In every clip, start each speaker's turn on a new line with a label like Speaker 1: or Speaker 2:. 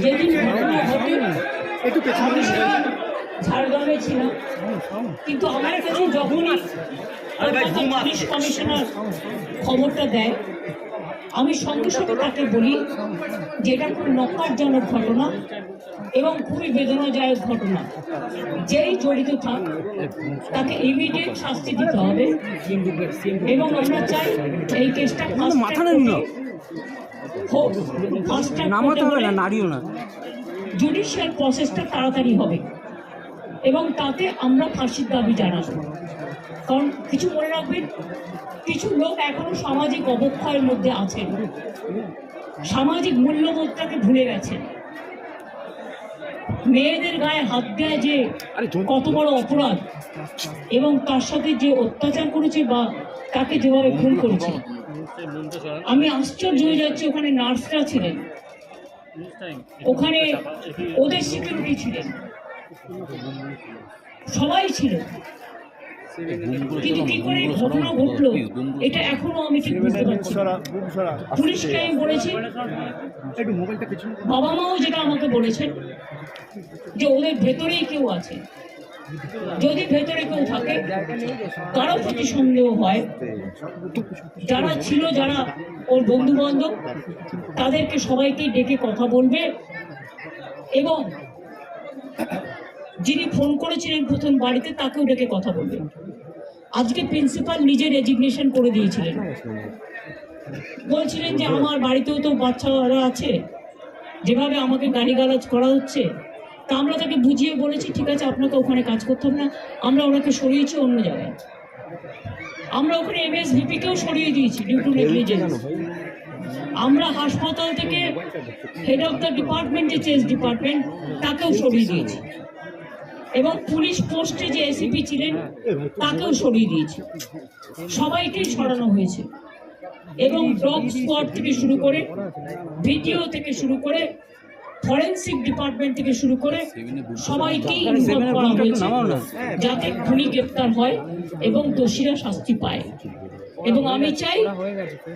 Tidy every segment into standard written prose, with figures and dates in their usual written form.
Speaker 1: যেদিন ঘটনা ঘটে আমি ঝাড়গ্রামে ছিলাম, কিন্তু আমার কাছে যখনই পুলিশ কমিশনার খবরটা দেয় আমি সঙ্গে সঙ্গে তাকে বলি যে এটা খুব নক্কারজনক ঘটনা এবং খুবই বেদনাদায়ক ঘটনা। যেই জড়িত থাক তাকে ইমিডিয়েট শাস্তি দিতে হবে এবং আমরা চাই এই কেসটা জুডিশিয়াল প্রসেসটা তাড়াতাড়ি হবে এবং তাতে আমরা ফাঁসির দাবি জানাবো। কারণ কিছু মনে রাখবেন, কিছু লোক এখনো সামাজিক অবক্ষয়ের মধ্যে আছেন, সামাজিক মূল্যবোধটাকে ভুলে গেছেন। মেয়েদের গায়ে হাত দেয় যে কত বড় অপরাধ এবং তার সাথে যে অত্যাচার করেছে বা তাকে যেভাবে খুন করেছে, আমি আশ্চর্য হয়ে যাচ্ছি। ওখানে নার্সরা ছিলেন, ওখানে ওদের সিকিউরিটি ছিলেন, সবাই ছিল, কিন্তু কি করে ঘটনা ঘটলো এটা এখনো আমি ঠিক বুঝতে পারছি। পুলিশকে আমি বলেছি, বাবা মাও যেটা আমাকে বলেছেন যে ওদের ভেতরেই কেউ আছে, যদি ভেতরে কেউ থাকে কারো প্রতি সন্দেহ হয়, যারা ছিল, যারা ওর বন্ধু বান্ধব, তাদেরকে সবাইকে ডেকে কথা বলবে এবং যিনি ফোন করেছিলেন প্রথম বাড়িতে তাকেও ডেকে কথা বলবে। আজকে প্রিন্সিপাল নিজে রেজিগনেশন করে দিয়েছিলেন, বলছিলেন যে আমার বাড়িতেও তো বাচ্চারা আছে, যেভাবে আমাকে গালিগালাজ করা হচ্ছে। তা আমরা তাকে বুঝিয়ে বলেছি ঠিক আছে আপনাকে ওখানে কাজ করতাম না, আমরা ওনাকে সরিয়েছি অন্য জায়গায়। আমরা ওখানে MSVP-কেও সরিয়ে দিয়েছি ডিউ টু নেগলিজেন্স। আমরা হাসপাতাল থেকে হেড অফ দ্য ডিপার্টমেন্ট, যে চেস ডিপার্টমেন্ট, তাকেও সরিয়ে দিয়েছি এবং পুলিশ পোস্টে যে ACP ছিলেন তাকেও সরিয়ে দিয়েছি। সবাইকেই সরানো হয়েছে এবং ডগ স্কোয়াড থেকে শুরু করে, ভিডিও থেকে শুরু করে, ফরেন্সিক ডিপার্টমেন্ট থেকে শুরু করে সবাইকেই ইনভলভ করা হয়েছে যাতে খুনি গ্রেপ্তার হয় এবং দোষীরা শাস্তি পায়। এবং আমি চাই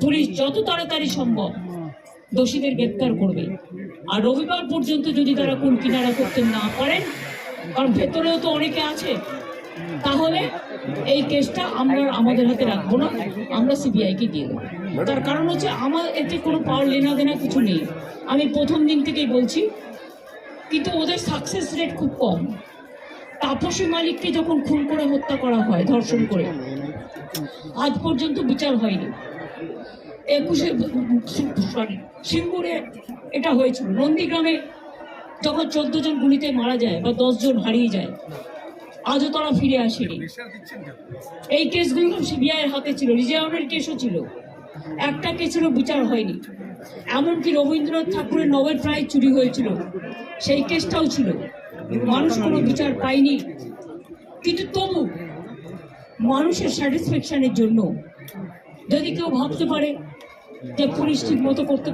Speaker 1: পুলিশ যত তাড়াতাড়ি সম্ভব দোষীদের গ্রেপ্তার করবে। আর রবিবার পর্যন্ত যদি তারা কোন কিনারা করতে না পারেন, কারণ ভেতরেও তো অনেকে আছে, তাহলে এই কেসটা আমরা আমাদের হাতে রাখবো না, আমরা CBI-কে দিয়ে দেবো। তার কারণ হচ্ছে আমার এতে কোনো পাওয়ার লেনা দেনা কিছু নেই, আমি প্রথম দিন থেকেই বলছি। কিন্তু ওদের সাকসেস রেট খুব কম। তাপসী মালিককে যখন খুন করে হত্যা করা হয়, ধর্ষণ করে, আজ পর্যন্ত বিচার হয়নি। 21 সিঙ্গুরে এটা হয়েছিল, নন্দীগ্রামে যখন 14 জন গুলিতে মারা যায় বা 10 জন হারিয়ে যায়, আজও তারা ফিরে আসেনি। এই কেসগুলো CBI-এর হাতে ছিল, রিজাউনের কেসও ছিল, একটা কেসেরও বিচার হয়নি। এমনকি রবীন্দ্রনাথ ঠাকুরের নোবেল প্রাইজ চুরি হয়েছিল, সেই কেসটাও ছিল, মানুষ কোনো বিচার পায়নি। কিন্তু তবু মানুষের স্যাটিসফ্যাকশনের জন্য যদি কেউ ভাবতে পারে যে পুলিশ ঠিক মতো করতে